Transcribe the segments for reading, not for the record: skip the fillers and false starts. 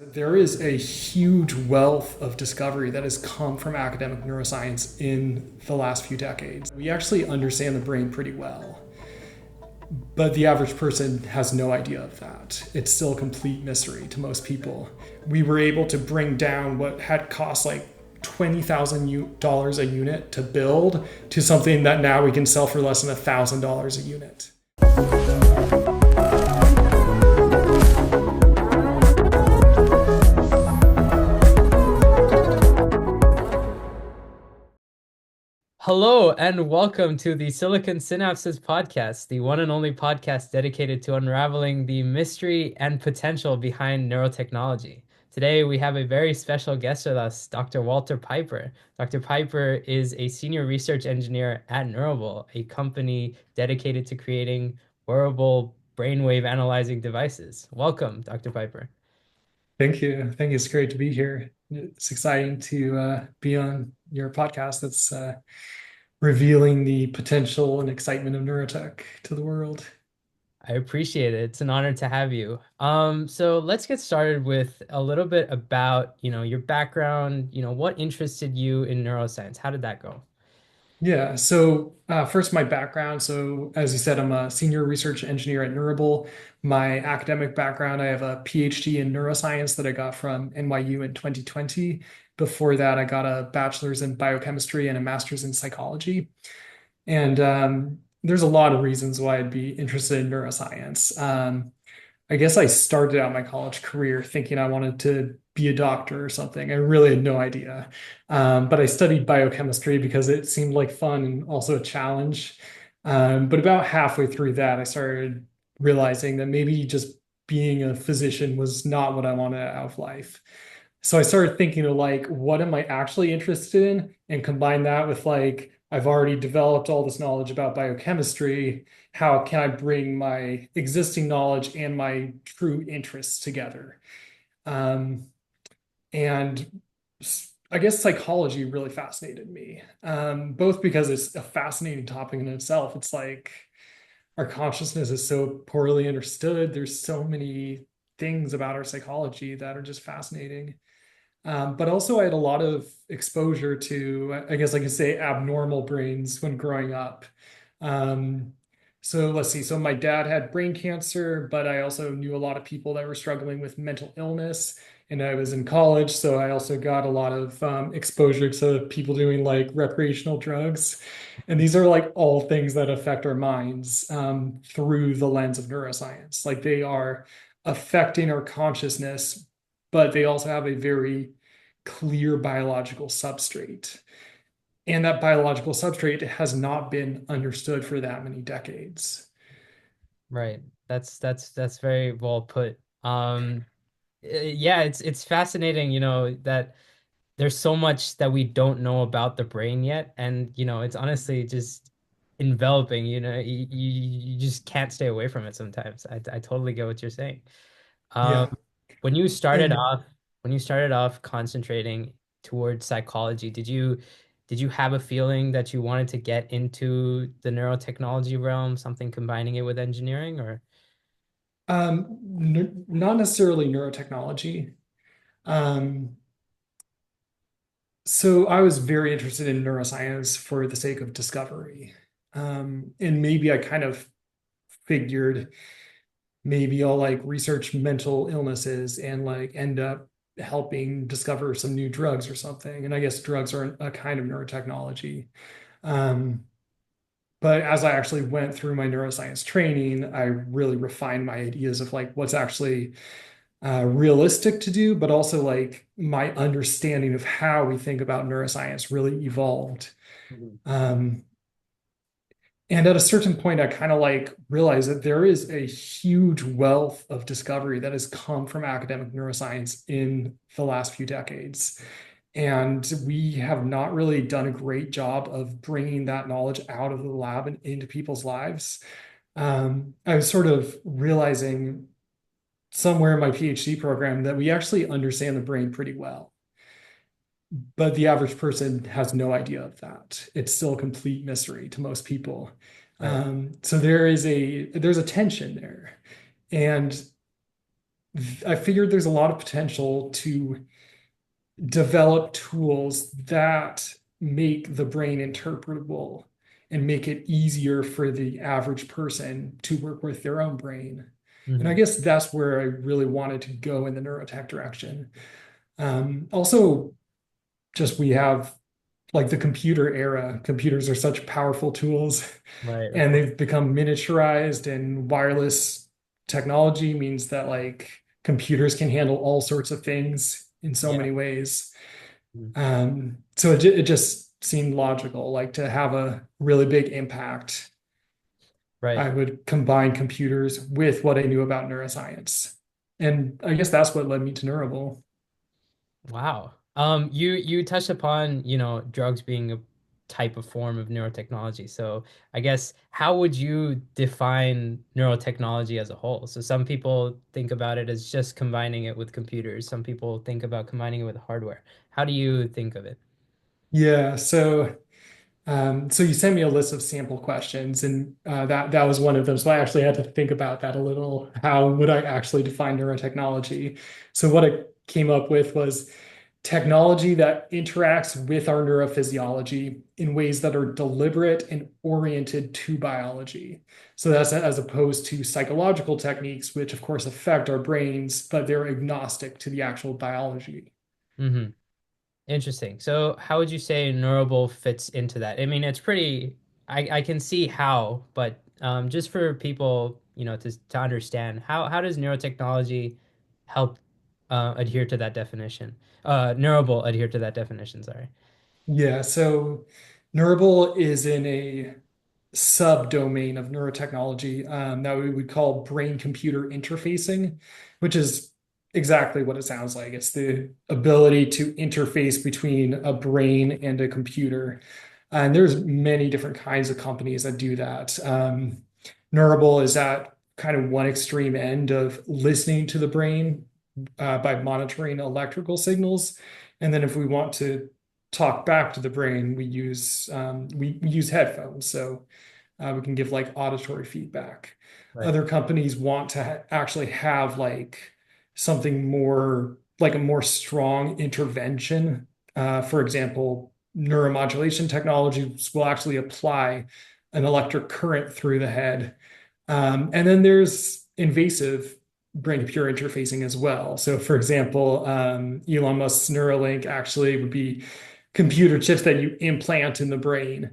There is a huge wealth of discovery that has come from academic neuroscience in the last few decades. We actually understand the brain pretty well, but the average person has no idea of that. It's still a complete mystery to most people. We were able to bring down what had cost like $20,000 a unit to build to something that now we can sell for less than $1,000 a unit. Hello and welcome to the Silicon Synapses podcast, the one and only podcast dedicated to unraveling the mystery and potential behind neurotechnology. Today we have a very special guest with us, Dr. Walter Piper. Dr. Piper is a senior research engineer at Neurable, a company dedicated to creating wearable brainwave analyzing devices. Welcome, Dr. Piper. Thank you. Thank you. It's great to be here. It's exciting to be on your podcast that's revealing the potential and excitement of neurotech to the world. I appreciate it. It's an honor to have you. So let's get started with a little bit about, your background, what interested you in neuroscience? How did that go? Yeah. So first, my background. So as you said, I'm a senior research engineer at Neurable. My academic background, I have a PhD in neuroscience that I got from NYU in 2020. Before that, I got a bachelor's in biochemistry and a master's in psychology. And there's a lot of reasons why I'd be interested in neuroscience. I guess I started out my college career thinking I wanted to be a doctor or something. I really had no idea. But I studied biochemistry because it seemed like fun and also a challenge. But about halfway through that, I started realizing that maybe just being a physician was not what I wanted out of life. So I started thinking of like, what am I actually interested in? And combine that with like, I've already developed all this knowledge about biochemistry. How can I bring my existing knowledge and my true interests together? Um, and I guess psychology really fascinated me, both because it's a fascinating topic in itself. It's like our consciousness is so poorly understood. There's so many things about our psychology that are just fascinating. But also, I had a lot of exposure to, I guess I could say, abnormal brains when growing up. Um, so let's see. So my dad had brain cancer, but I also knew a lot of people that were struggling with mental illness. And I was in college, so I also got a lot of exposure to people doing like recreational drugs. And these are like all things that affect our minds through the lens of neuroscience. Like they are affecting our consciousness, but they also have a very clear biological substrate. And that biological substrate has not been understood for that many decades. Right. That's very well put. Yeah, it's fascinating, that there's so much that we don't know about the brain yet, and it's honestly just enveloping. You just can't stay away from it sometimes. I totally get what you're saying. Um, Yeah. when you started And off, when you started off concentrating towards psychology, did you have a feeling that you wanted to get into the neurotechnology realm, something combining it with engineering, or? not necessarily neurotechnology. Um, so I was very interested in neuroscience for the sake of discovery. And maybe I kind of figured maybe I'll like research mental illnesses and like end up helping discover some new drugs or something. And I guess drugs are a kind of neurotechnology. Um, but as I actually went through my neuroscience training, I really refined my ideas of like what's actually realistic to do, but also like my understanding of how we think about neuroscience really evolved. Mhm. Um, and at a certain point, I kind of like realized that there is a huge wealth of discovery that has come from academic neuroscience in the last few decades. And we have not really done a great job of bringing that knowledge out of the lab and into people's lives. I was sort of realizing somewhere in my PhD program that we actually understand the brain pretty well, but the average person has no idea of that. It's still a complete mystery to most people. Right. So there's a tension there, and I figured there's a lot of potential to develop tools that make the brain interpretable and make it easier for the average person to work with their own brain. And I Hmm. guess that's where I really wanted to go in the neurotech direction. Also, just we have like the computer era. Computers are such powerful tools Right, of and course. they've become miniaturized, and wireless technology means that like computers can handle all sorts of things in so Yeah. many ways. Mhm. So it just seemed logical, like to have a really big impact. Right. I would combine computers with what I knew about neuroscience. And I guess that's what led me to Neurable. Wow. You touched upon, drugs being a type of form of neurotechnology. So I guess how would you define neurotechnology as a whole? So some people think about it as just combining it with computers. Some people think about combining it with hardware. How do you think of it? Yeah, so you sent me a list of sample questions, and that was one of them. So I actually had to think about that a little. How would I actually define neurotechnology? So what I came up with was technology that interacts with our neurophysiology in ways that are deliberate and oriented to biology. So that's as opposed to psychological techniques, which of course affect our brains, but they're agnostic to the actual biology. Hmm. Interesting. So how would you say Neurable fits into that? I mean, it's pretty, I can see how, but just for people, to understand, how does neurotechnology help adhere to that definition? Neurable adhere to that definition, sorry. Yeah, so Neurable is in a subdomain of neurotechnology that we would call brain-computer interfacing, which is exactly what it sounds like. It's the ability to interface between a brain and a computer. And there's many different kinds of companies that do that. Neurable is at kind of one extreme end of listening to the brain by monitoring electrical signals. And then if we want to talk back to the brain, we use headphones. So we can give like auditory feedback. Right. Other companies want to actually have like something more like a more strong intervention. For example, neuromodulation technologies will actually apply an electric current through the head. And then there's invasive brain-computer interfacing as well. So, for example, Elon Musk's Neuralink actually would be computer chips that you implant in the brain.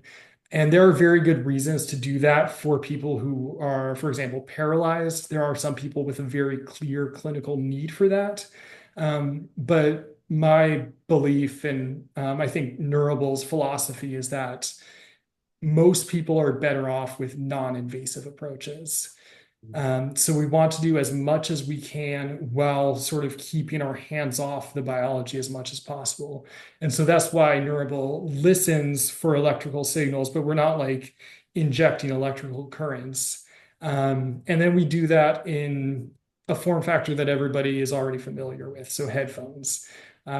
And there are very good reasons to do that for people who are, for example, paralyzed. There are some people with a very clear clinical need for that. But my belief and I think Neurable's philosophy is that most people are better off with non-invasive approaches. So we want to do as much as we can while sort of keeping our hands off the biology as much as possible. And so that's why Neurable listens for electrical signals, but we're not like injecting electrical currents. And then we do that in a form factor that everybody is already familiar with, so headphones.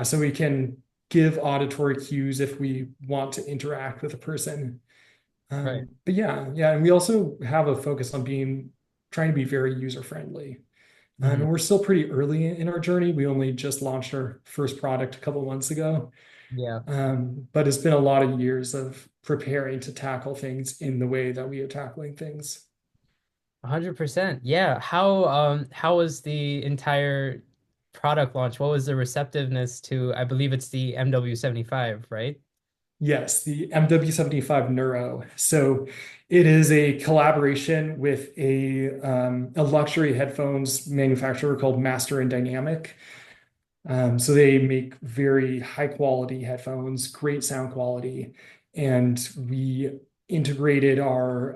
So we can give auditory cues if we want to interact with a person. Right. But yeah, and we also have a focus on being trying to be very user friendly. Hmm. And we're still pretty early in our journey. We only just launched our first product a couple of months ago. Yeah. But it's been a lot of years of preparing to tackle things in the way that we are tackling things. 100%. Yeah. How was the entire product launch? What was the receptiveness to, I believe it's the MW75, right? Yes, the MW75 Neuro. So it is a collaboration with a luxury headphones manufacturer called Master and Dynamic. So they make very high quality headphones, great sound quality, and we integrated our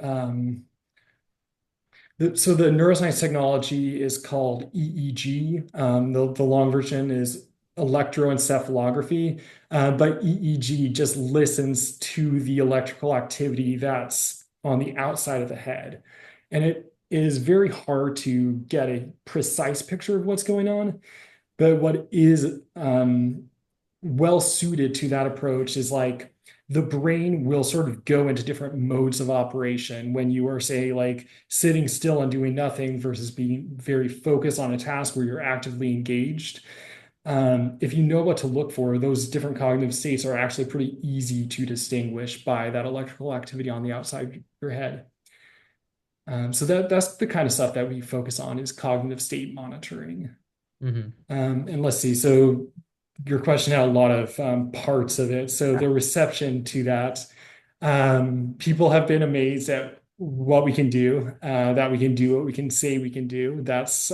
so the neuroscience technology is called EEG. The long version is electroencephalography, but EEG just listens to the electrical activity that's on the outside of the head. And it is very hard to get a precise picture of what's going on. But what is well suited to that approach is like the brain will sort of go into different modes of operation when you are, say, like sitting still and doing nothing versus being very focused on a task where you're actively engaged. If you know what to look for, those different cognitive states are actually pretty easy to distinguish by that electrical activity on the outside of your head. So that's the kind of stuff that we focus on is cognitive state monitoring. Hmm. And let's see. So your question had a lot of parts of it. So the reception to that, people have been amazed at what we can do, that we can do what we can say we can do. That's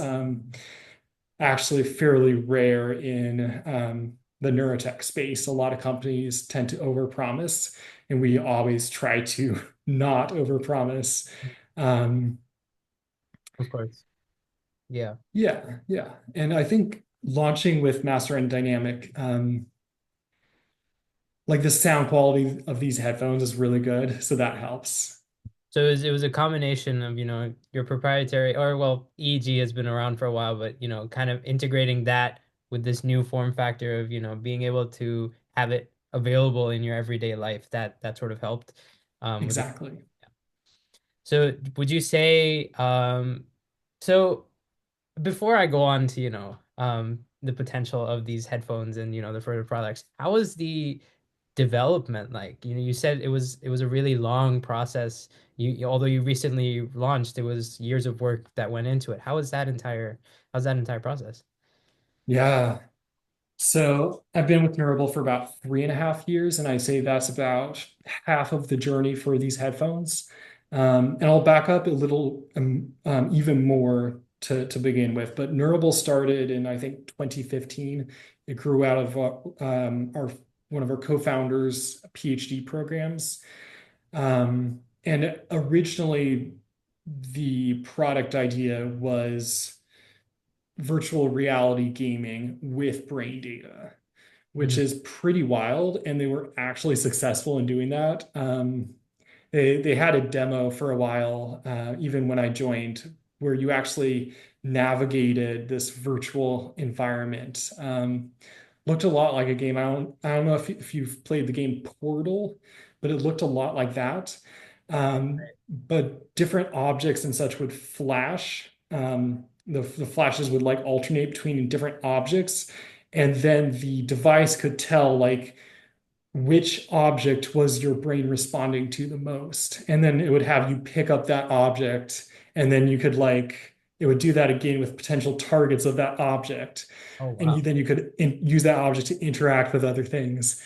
actually fairly rare in the neurotech space. A lot of companies tend to overpromise, and we always try to not overpromise. Um, Of course. Yeah. yeah, yeah. And I think launching with Master and Dynamic, like the sound quality of these headphones is really good, so that helps. So it was a combination of, your proprietary, or well, EEG has been around for a while, but kind of integrating that with this new form factor of, being able to have it available in your everyday life. That sort of helped. With it. Exactly. So would you say, so before I go on to, the potential of these headphones and, the further products, how was the development like? You said it was a really long process. Although you recently launched, it was years of work that went into it. How's that entire process? Yeah. So I've been with Neurable for about 3.5 years, and I say that's about half of the journey for these headphones. And I'll back up a little, even more to begin with. But Neurable started in, I think, 2015. It grew out of our one of our co-founders' PhD programs. And originally, the product idea was virtual reality gaming with brain data, which Hmm. is pretty wild. And they were actually successful in doing that. They had a demo for a while, even when I joined, where you actually navigated this virtual environment. Looked a lot like a game. I don't know if you've played the game Portal, but it looked a lot like that. But different objects and such would flash. The flashes would like alternate between different objects, and then the device could tell like which object was your brain responding to the most. And then it would have you pick up that object, and then you could like, it would do that again with potential targets of that object. Oh, And wow. then you could use that object to interact with other things.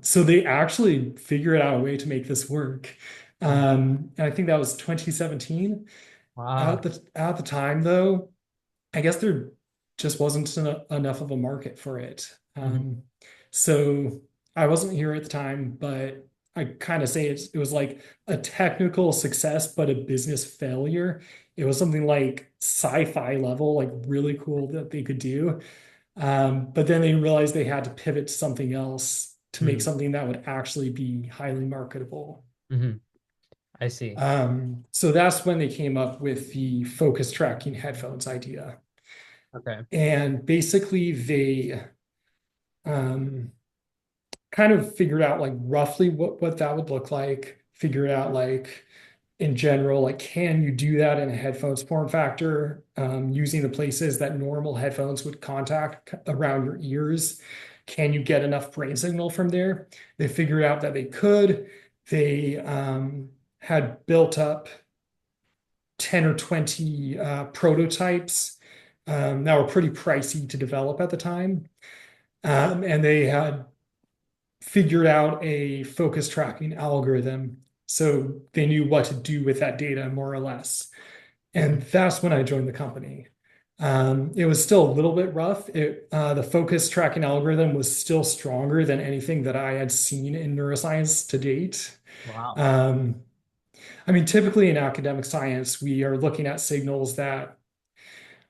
So they actually figured out a way to make this work. Mhm. And I think that was 2017. Wow. At the time, though, I guess there just wasn't enough of a market for it. Hmm. So I wasn't here at the time, but I kind of say it was like a technical success, but a business failure. It was something like sci-fi level, like really cool that they could do. But then they realized they had to pivot to something else to make Hmm. something that would actually be highly marketable. Hmm. I see. So that's when they came up with the focus tracking headphones idea. Okay. And basically, they um, kind of figured out like roughly what that would look like, figured out like in general, like can you do that in a headphones form factor using the places that normal headphones would contact around your ears? Can you get enough brain signal from there? They figured out that they could. They had built up 10 or 20 prototypes that were pretty pricey to develop at the time. And they had figured out a focus tracking algorithm. So they knew what to do with that data more or less. And that's when I joined the company. It was still a little bit rough. The focus tracking algorithm was still stronger than anything that I had seen in neuroscience to date. Wow. Um, I mean, typically in academic science, we are looking at signals that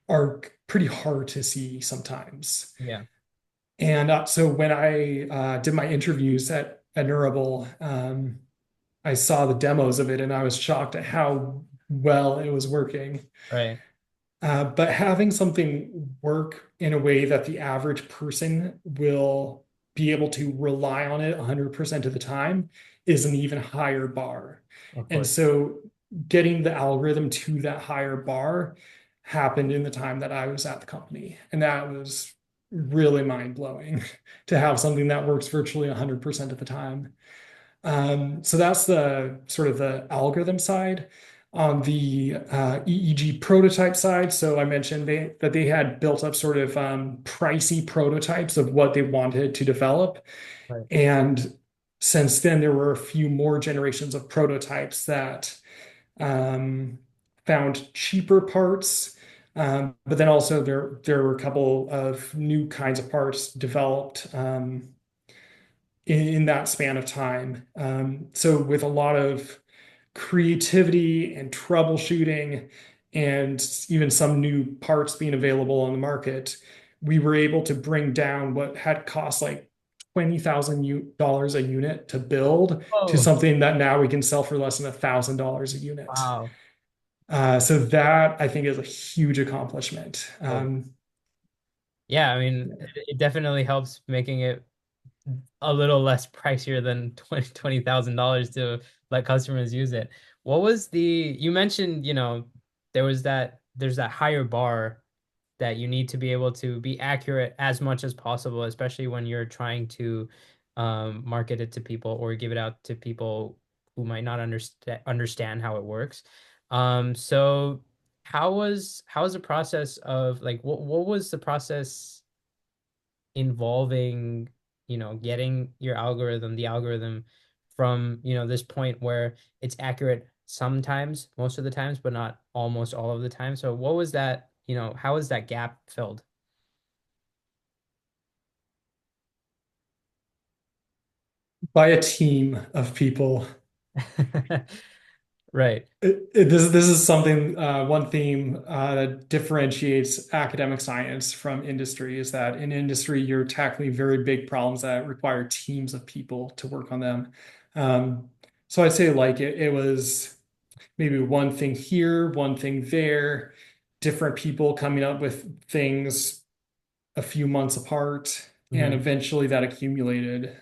are pretty hard to see sometimes. Yeah. And so when I did my interviews at Neurable, I saw the demos of it and I was shocked at how well it was working. Right. But having something work in a way that the average person will be able to rely on it 100% of the time is an even higher bar. Of And course. so getting the algorithm to that higher bar happened in the time that I was at the company. And that was really mind blowing to have something that works virtually 100% of the time. So that's the sort of the algorithm side. On the EEG prototype side, so I mentioned that they had built up sort of pricey prototypes of what they wanted to develop. Right. And since then, there were a few more generations of prototypes that um, found cheaper parts. But then also there were a couple of new kinds of parts developed in that span of time. So with a lot of creativity and troubleshooting and even some new parts being available on the market, we were able to bring down what had cost like $20,000 a unit to build to Oh, something that now we can sell for less than $1,000 a unit. wow. So that I think is a huge accomplishment. Oh. Yeah, I mean, it definitely helps making it a little less pricier than $20,000 to let customers use it. What was you mentioned, there's that higher bar that you need to be able to be accurate as much as possible, especially when you're trying to market it to people or give it out to people who might not understand how it works. So how was the process of like what was the process involving, getting the algorithm from, this point where it's accurate sometimes, most of the times, but not almost all of the time. So what was that, how was that gap filled? By a team of people. Right. This is something, one theme that differentiates academic science from industry is that in industry, you're tackling very big problems that require teams of people to work on them. Um, so I'd say like it was maybe one thing here, one thing there, different people coming up with things a few months apart, and Hmm. eventually that accumulated.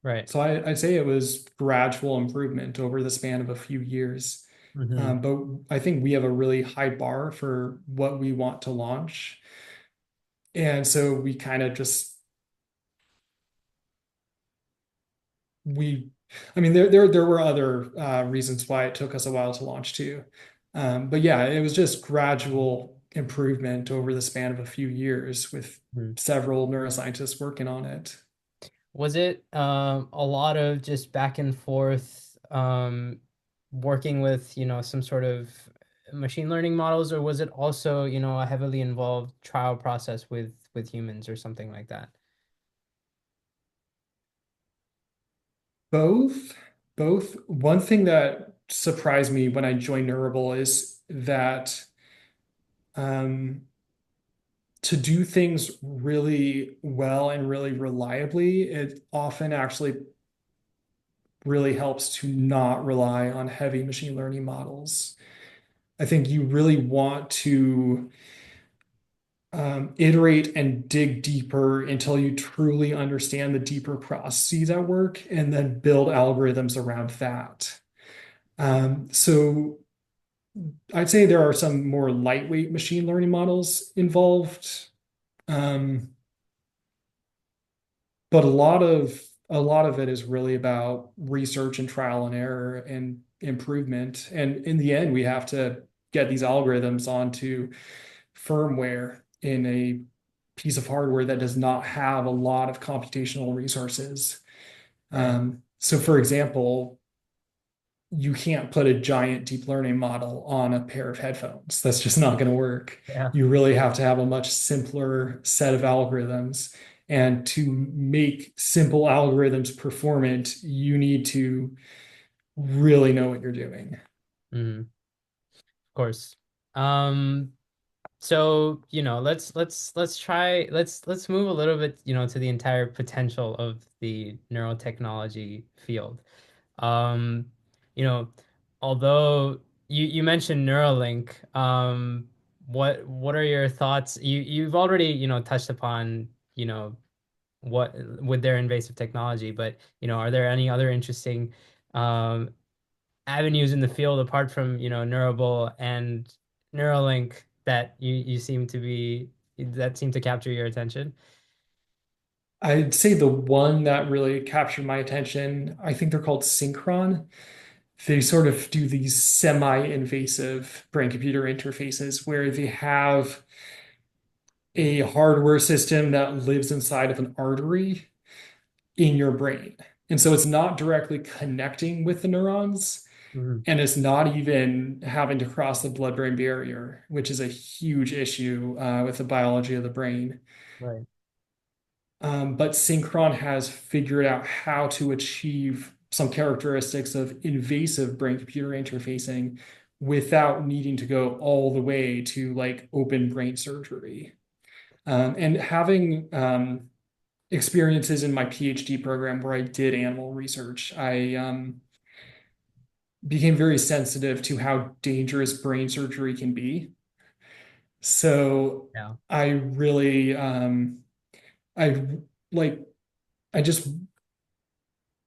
Right. So I'd say it was gradual improvement over the span of a few years. Hmm. But I think we have a really high bar for what we want to launch. And so we kind of just we I mean there were other reasons why it took us a while to launch too. But yeah, it was just gradual improvement over the span of a few years with several neuroscientists working on it. Was it a lot of just back and forth working with, some sort of machine learning models, or was it also, a heavily involved trial process with humans or something like that? Both, both. One thing that surprised me when I joined Neurable is that um, to do things really well and really reliably, it often actually really helps to not rely on heavy machine learning models. I think you really want to iterate and dig deeper until you truly understand the deeper processes at work and then build algorithms around that. So I'd say there are some more lightweight machine learning models involved, um, but a lot of it is really about research and trial and error and improvement. And in the end, we have to get these algorithms onto firmware in a piece of hardware that does not have a lot of computational resources. Right. So, for example, you can't put a giant deep learning model on a pair of headphones. That's just not going to work. Yeah. You really have to have a much simpler set of algorithms. And to make simple algorithms performant, you need to really know what you're doing. Hmm. Of course. Um, so, let's move a little bit, to the entire potential of the neurotechnology field. Um, you know, although you mentioned Neuralink, what are your thoughts? You've already, touched upon, what with their invasive technology. But, are there any other interesting um, avenues in the field apart from, Neurable and Neuralink that you seem to be that seem to capture your attention? I'd say the one that really captured my attention, I think they're called Synchron. They sort of do these semi-invasive brain-computer interfaces where they have a hardware system that lives inside of an artery in your brain. And so it's not directly connecting with the neurons, Mhm. and it's not even having to cross the blood-brain barrier, which is a huge issue with the biology of the brain. Right. But Synchron has figured out how to achieve some characteristics of invasive brain-computer interfacing without needing to go all the way to like open brain surgery. And having experiences in my PhD program where I did animal research, I became very sensitive to how dangerous brain surgery can be. So Yeah. I really, I like, I just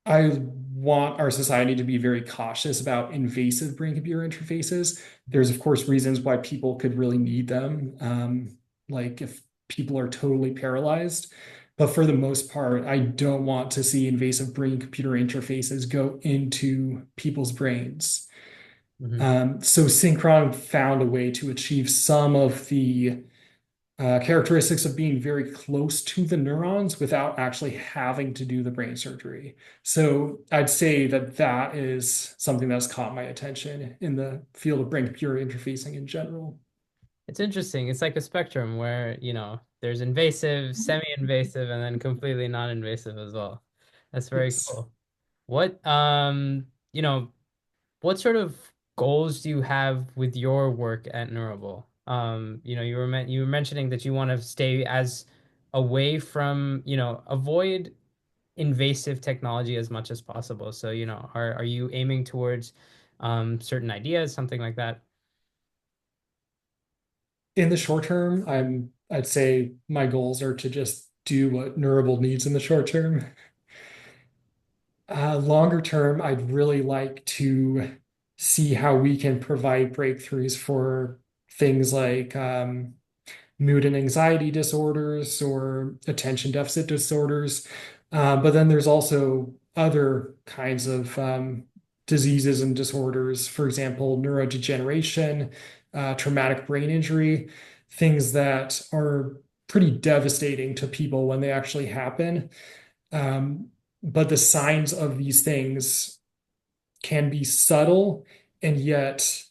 I want our society to be very cautious about invasive brain-computer interfaces. There's, of course, reasons why people could really need them, like if people are totally paralyzed. But for the most part, I don't want to see invasive brain-computer interfaces go into people's brains. Hmm. So Synchron found a way to achieve some of the characteristics of being very close to the neurons without actually having to do the brain surgery. So I'd say that that is something that's caught my attention in the field of brain-computer interfacing in general. It's interesting. It's like a spectrum where, there's invasive, semi-invasive, and then completely non-invasive as well. That's very Yes. cool. What, what sort of goals do you have with your work at Neurable? You were mentioning that you want to stay as away from, avoid invasive technology as much as possible. So, are you aiming towards certain ideas, something like that? In the short term, I'd say my goals are to just do what Neurable needs in the short term. Longer term, I'd really like to see how we can provide breakthroughs for things like mood and anxiety disorders or attention deficit disorders. But then there's also other kinds of diseases and disorders, for example, neurodegeneration, traumatic brain injury, things that are pretty devastating to people when they actually happen. Um, but the signs of these things can be subtle, and yet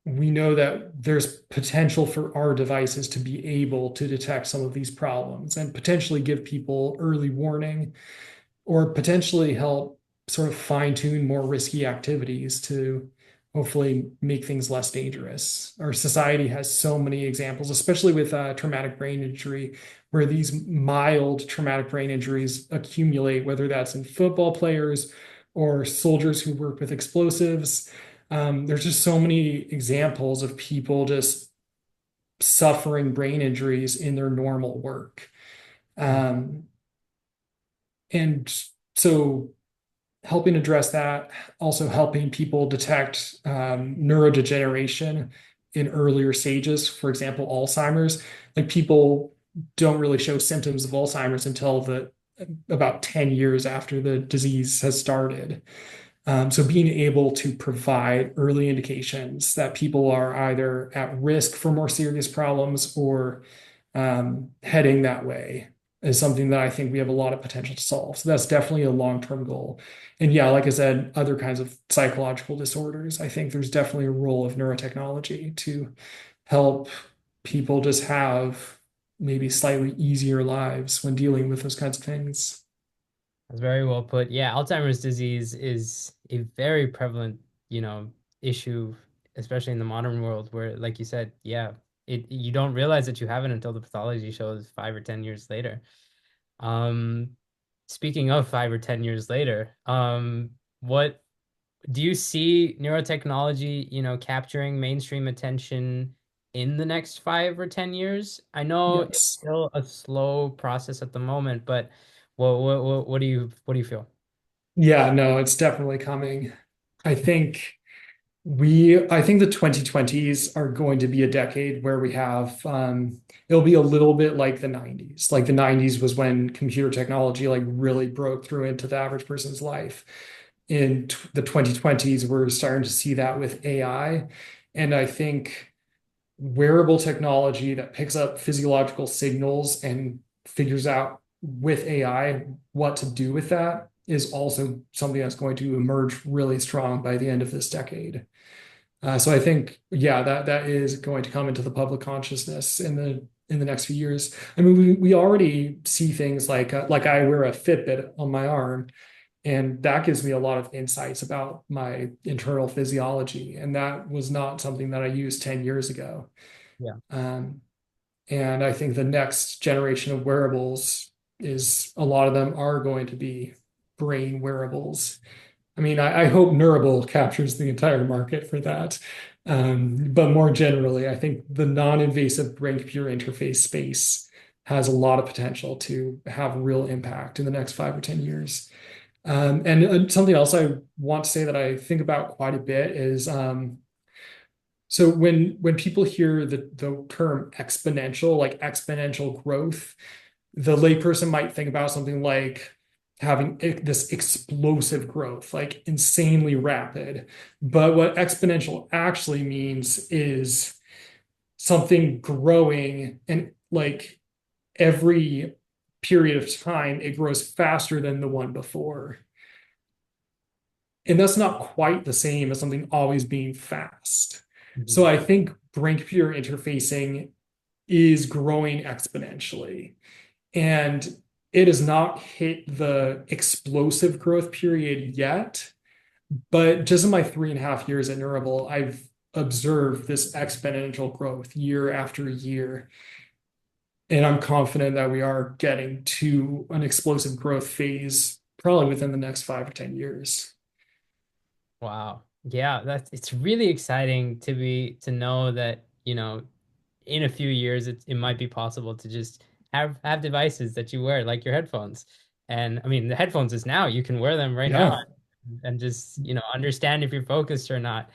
we know that there's potential for our devices to be able to detect some of these problems and potentially give people early warning or potentially help sort of fine tune more risky activities to hopefully make things less dangerous. Our society has so many examples, especially with traumatic brain injury, where these mild traumatic brain injuries accumulate, whether that's in football players or soldiers who work with explosives. There's just so many examples of people just suffering brain injuries in their normal work. Um, and so helping address that, also helping people detect neurodegeneration in earlier stages. For example, Alzheimer's. Like people don't really show symptoms of Alzheimer's until the about 10 years after the disease has started. So being able to provide early indications that people are either at risk for more serious problems or heading that way is something that I think we have a lot of potential to solve. So that's definitely a long-term goal. And yeah, like I said, other kinds of psychological disorders, I think there's definitely a role of neurotechnology to help people just have maybe slightly easier lives when dealing with those kinds of things. That's very well put. Yeah, Alzheimer's disease is a very prevalent, issue, especially in the modern world where, like you said, yeah, you don't realize that you have it until the pathology shows 5 or 10 years later. Um, Speaking of 5 or 10 years later, what do you see neurotechnology, capturing mainstream attention in the next 5 or 10 years? I know it's Yes. still a slow process at the moment, but What do you feel? Yeah, no, it's definitely coming. I think I think the 2020s are going to be a decade where we have it'll be a little bit like the 90s. Like the 90s was when computer technology like really broke through into the average person's life. In t the 2020s, we're starting to see that with AI. And I think wearable technology that picks up physiological signals and figures out with AI what to do with that is also something that's going to emerge really strong by the end of this decade. So I think, yeah, that is going to come into the public consciousness in the next few years. I mean, we already see things like I wear a Fitbit on my arm, and that gives me a lot of insights about my internal physiology, and that was not something that I used 10 years ago. Yeah. Um, and I think the next generation of wearables is a lot of them are going to be brain wearables. I mean, I hope Neurable captures the entire market for that. But more generally, I think the non-invasive brain-computer interface space has a lot of potential to have real impact in the next 5 or 10 years. And something else I want to say that I think about quite a bit is so when people hear the term exponential, like exponential growth, the layperson might think about something like having this explosive growth, like insanely rapid. But what exponential actually means is something growing and like every period of time, it grows faster than the one before. And that's not quite the same as something always being fast. So Mhm. I think brain computer interfacing is growing exponentially. And it has not hit the explosive growth period yet. But just in my 3.5 years at Neurable, I've observed this exponential growth year after year. And I'm confident that we are getting to an explosive growth phase probably within the next 5 or 10 years. Wow. Yeah, it's really exciting to know that, in a few years it might be possible to just have devices that you wear like your headphones. And I mean, the headphones is now you can wear them right now Yeah. and just, understand if you're focused or not.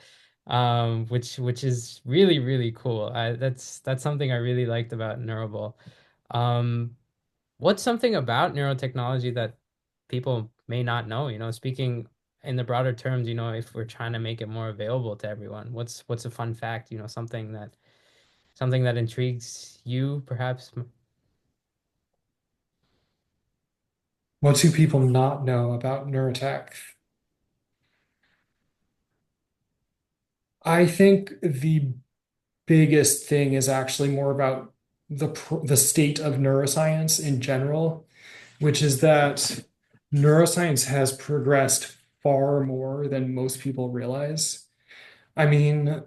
Which is really, really cool. That's something I really liked about Neurable. Um, what's something about neurotechnology that people may not know? Speaking in the broader terms, if we're trying to make it more available to everyone, what's a fun fact, something that intrigues you, perhaps? What do people not know about neurotech? I think the biggest thing is actually more about the state of neuroscience in general, which is that neuroscience has progressed far more than most people realize. I mean,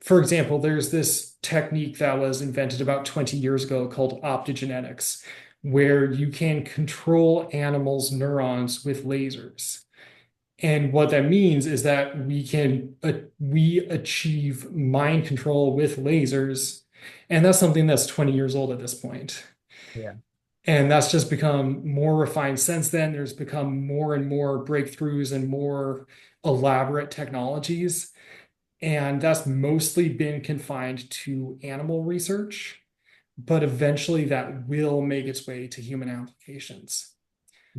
for example, there's this technique that was invented about 20 years ago called optogenetics, where you can control animals' neurons with lasers. And what that means is that we achieve mind control with lasers, and that's something that's 20 years old at this point. Yeah. And that's just become more refined since then. There's become more and more breakthroughs and more elaborate technologies. And that's mostly been confined to animal research, but eventually that will make its way to human applications.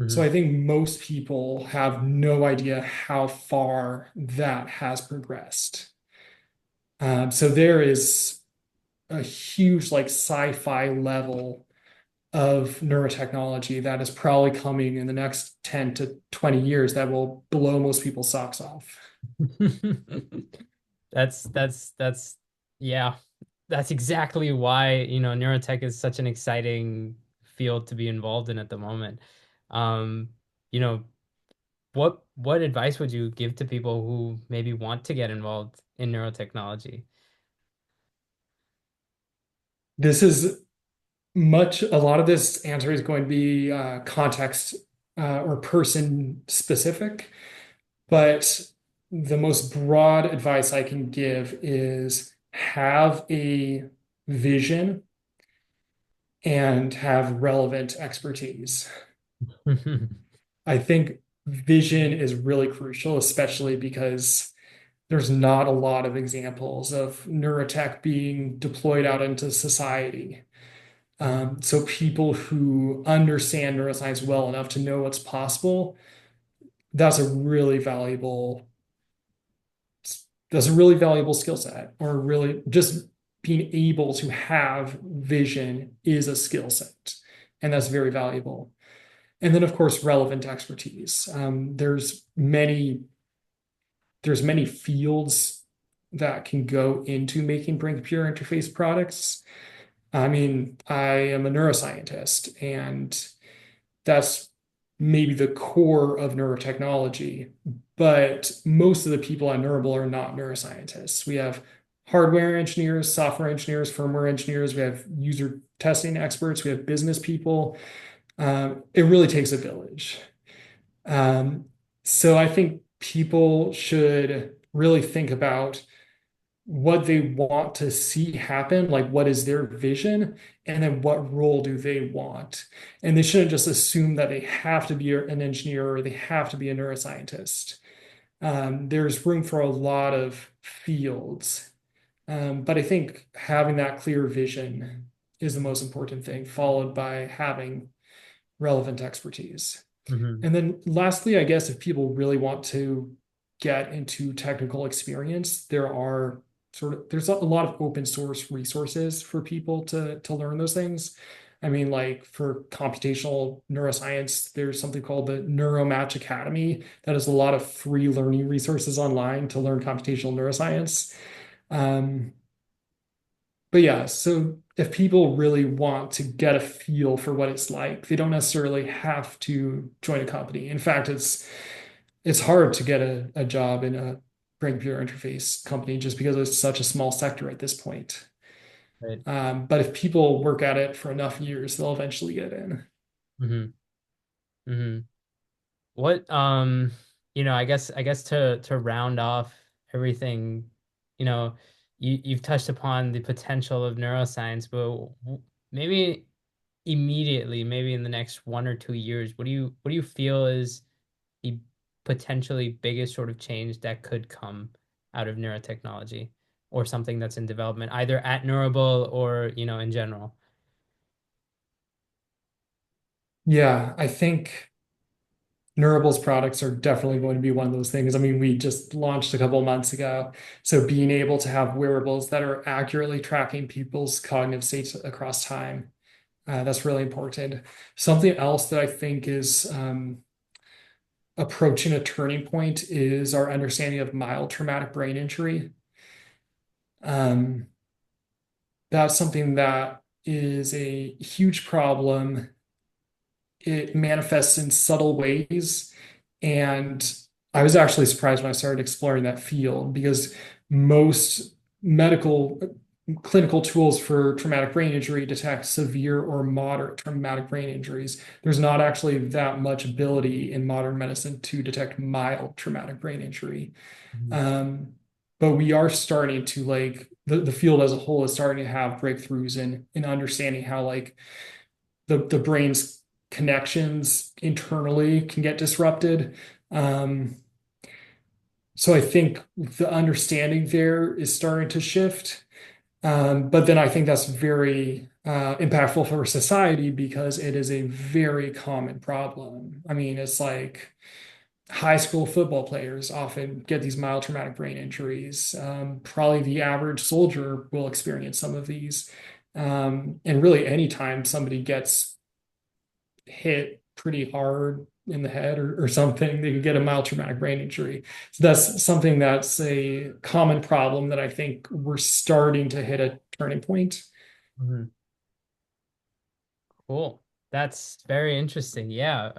So Hmm. I think most people have no idea how far that has progressed. So there is a huge like sci-fi level of neurotechnology that is probably coming in the next 10 to 20 years that will blow most people's socks off. That's yeah, that's exactly why, neurotech is such an exciting field to be involved in at the moment. Um, you know, what advice would you give to people who maybe want to get involved in neurotechnology? This is a lot of this answer is going to be context or person specific, but the most broad advice I can give is have a vision and have relevant expertise. I think vision is really crucial, especially because there's not a lot of examples of neurotech being deployed out into society. So people who understand neuroscience well enough to know what's possible, that's a really valuable that's a really valuable skill set, or really just being able to have vision is a skill set, and that's very valuable. And then, of course, relevant expertise. There's many fields that can go into making brain-computer interface products. I mean, I am a neuroscientist, and that's maybe the core of neurotechnology. But most of the people at Neurable are not neuroscientists. We have hardware engineers, software engineers, firmware engineers, we have user testing experts, we have business people. It really takes a village. Um, so I think people should really think about what they want to see happen, like what is their vision, and then what role do they want. And they shouldn't just assume that they have to be an engineer or they have to be a neuroscientist. There's room for a lot of fields. But I think having that clear vision is the most important thing, followed by having relevant expertise. Mhm. And then lastly, I guess if people really want to get into technical experience, there's a lot of open source resources for people to learn those things. I mean, like for computational neuroscience, there's something called the Neuromatch Academy that has a lot of free learning resources online to learn computational neuroscience. Um, but yeah, so if people really want to get a feel for what it's like, they don't necessarily have to join a company. In fact, it's hard to get a job in a brain computer interface company just because it's such a small sector at this point. Right. But if people work at it for enough years, they'll eventually get in. Hmm. Hmm. What I guess to round off everything, you've touched upon the potential of neuroscience, but maybe immediately, maybe in the next 1 or 2 years, what do you feel is the potentially biggest sort of change that could come out of neurotechnology or something that's in development, either at Neurable or, in general? Yeah, I think Neurable's products are definitely going to be one of those things. I mean, we just launched a couple of months ago. So being able to have wearables that are accurately tracking people's cognitive states across time, that's really important. Something else that I think is approaching a turning point is our understanding of mild traumatic brain injury. Um, that's something that is a huge problem. It manifests in subtle ways. And I was actually surprised when I started exploring that field because most medical clinical tools for traumatic brain injury detect severe or moderate traumatic brain injuries. There's not actually that much ability in modern medicine to detect mild traumatic brain injury. Mhm. Um, but we are starting to the field as a whole is starting to have breakthroughs in understanding how like the brain's connections internally can get disrupted. Um, so I think the understanding there is starting to shift. But then I think that's very impactful for society because it is a very common problem. I mean, it's like high school football players often get these mild traumatic brain injuries. Probably the average soldier will experience some of these. And really, anytime somebody gets hit pretty hard in the head or something, they could get a mild traumatic brain injury. So that's something that's a common problem that I think we're starting to hit a turning point. Mhm. Cool. That's very interesting. Yeah.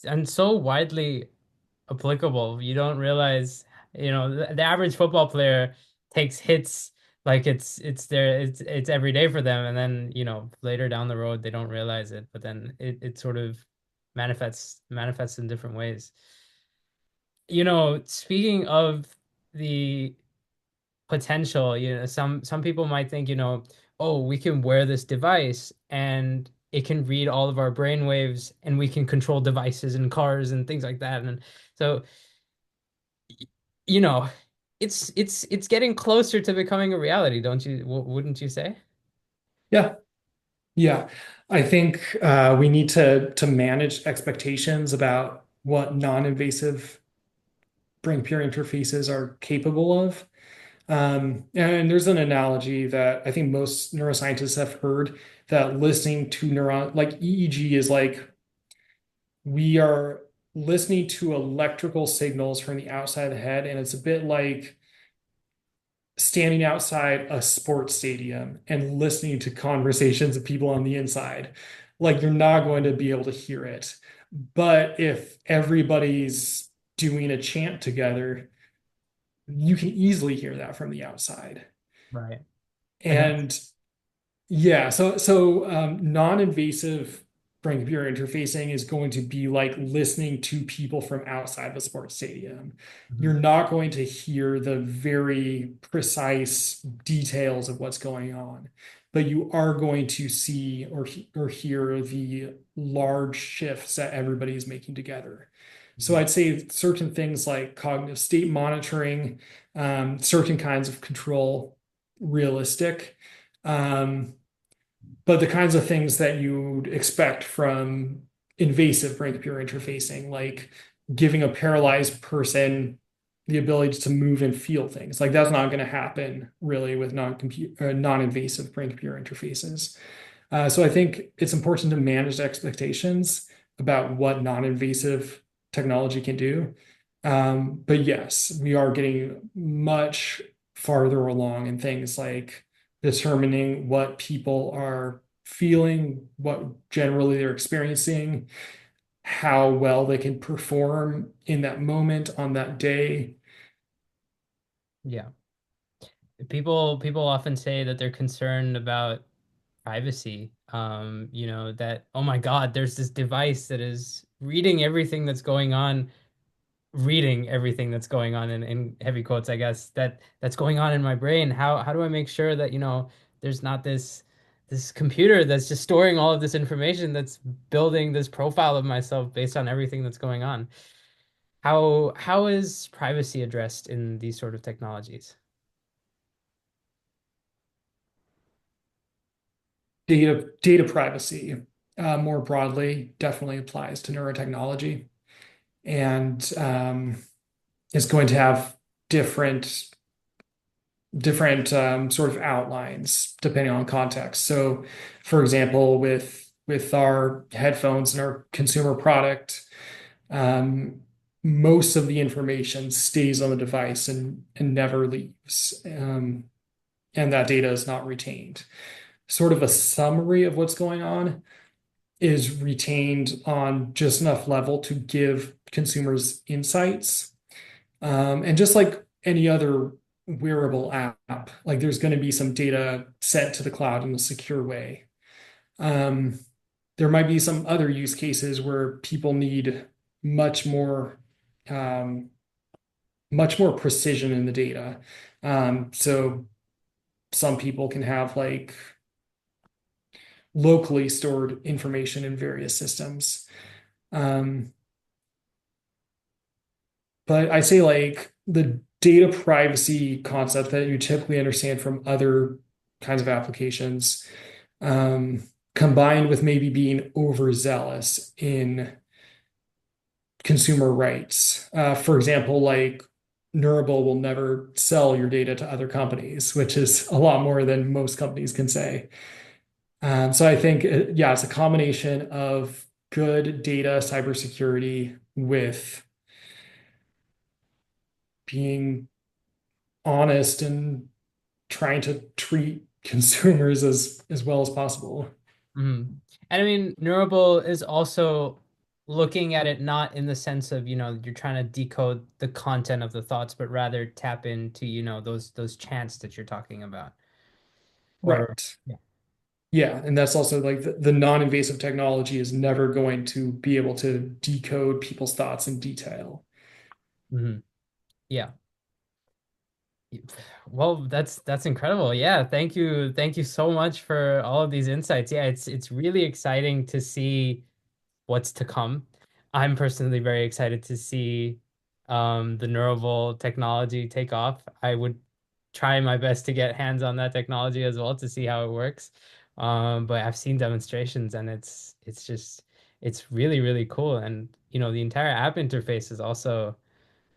And so widely applicable. You don't realize, the average football player takes hits like it's every day for them, and then, later down the road they don't realize it, but then it sort of manifests in different ways. Speaking of the potential, some people might think, oh, we can wear this device and it can read all of our brain waves and we can control devices in cars and things like that. And so, you know, it's getting closer to becoming a reality, don't you? Wouldn't you say? Yeah, yeah. I think we need to manage expectations about what non-invasive brain-peer interfaces are capable of. And there's an analogy that I think most neuroscientists have heard that listening to like EEG is like we are listening to electrical signals from the outside of the head, and it's a bit like standing outside a sports stadium and listening to conversations of people on the inside. Like you're not going to be able to hear it. But if everybody's doing a chant together, you can easily hear that from the outside. Right. And that's And yeah, so non-invasive brain computer interfacing is going to be like listening to people from outside the sports stadium. You're mhm, not going to hear the very precise details of what's going on, but you are going to see or hear the large shifts that everybody is making together. So mhm. I'd say certain things like cognitive state monitoring, certain kinds of control, realistic. Um, but the kinds of things that you'd expect from invasive brain computer interfacing, like giving a paralyzed person the ability to move and feel things, like that's not going to happen really with non-invasive brain computer interfaces. So I think it's important to manage expectations about what non-invasive technology can do. But yes, we are getting much farther along in things like determining what people are feeling, what generally they're experiencing, how well they can perform in that moment on that day. Yeah. People often say that they're concerned about privacy. That, oh my God, there's this device that is reading everything that's going on in heavy quotes, I guess, that's going on in my brain. How do I make sure that, there's not this computer that's just storing all of this information that's building this profile of myself based on everything that's going on? How is privacy addressed in these sort of technologies? Data privacy, more broadly, definitely applies to neurotechnology and is going to have different sort of outlines depending on context. So, for example, with our headphones and our consumer product, um, most of the information stays on the device and never leaves, and that data is not retained. Sort of a summary of what's going on is retained on just enough level to give consumers insights. And just like any other wearable app, like there's going to be some data sent to the cloud in a secure way. Um, there might be some other use cases where people need much more, um, much more precision in the data. So some people can have like locally stored information in various systems. Um, But I say like the data privacy concept that you typically understand from other kinds of applications, combined with maybe being overzealous in consumer rights. For example, like Neurable will never sell your data to other companies, which is a lot more than most companies can say. So I think, yeah, it's a combination of good data cybersecurity with being honest and trying to treat consumers as well as possible. Mhm. And I mean, Neurable is also looking at it not in the sense of, you're trying to decode the content of the thoughts, but rather tap into, those chants that you're talking about. Or Right. yeah. Yeah, and that's also like the non-invasive technology is never going to be able to decode people's thoughts in detail. Mhm. Yeah. Well, that's incredible. Yeah, thank you so much for all of these insights. Yeah, it's really exciting to see what's to come. I'm personally very excited to see the Neurable technology take off. I would try my best to get hands on that technology as well to see how it works. But I've seen demonstrations and it's just it's really, really cool. And the entire app interface is also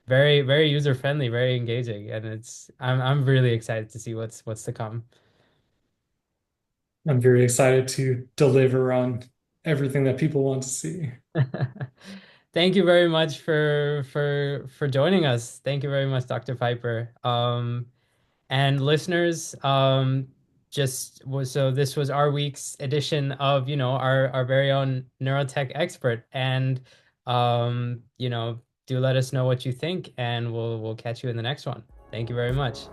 very, very user friendly, very engaging. And I'm really excited to see what's to come. I'm very excited to deliver on everything that people want to see. Thank you very much for joining us. Thank you very much, Dr. Piper. And listeners, so this was our week's edition of, our very own neurotech expert. And do let us know what you think, and we'll catch you in the next one. Thank you very much.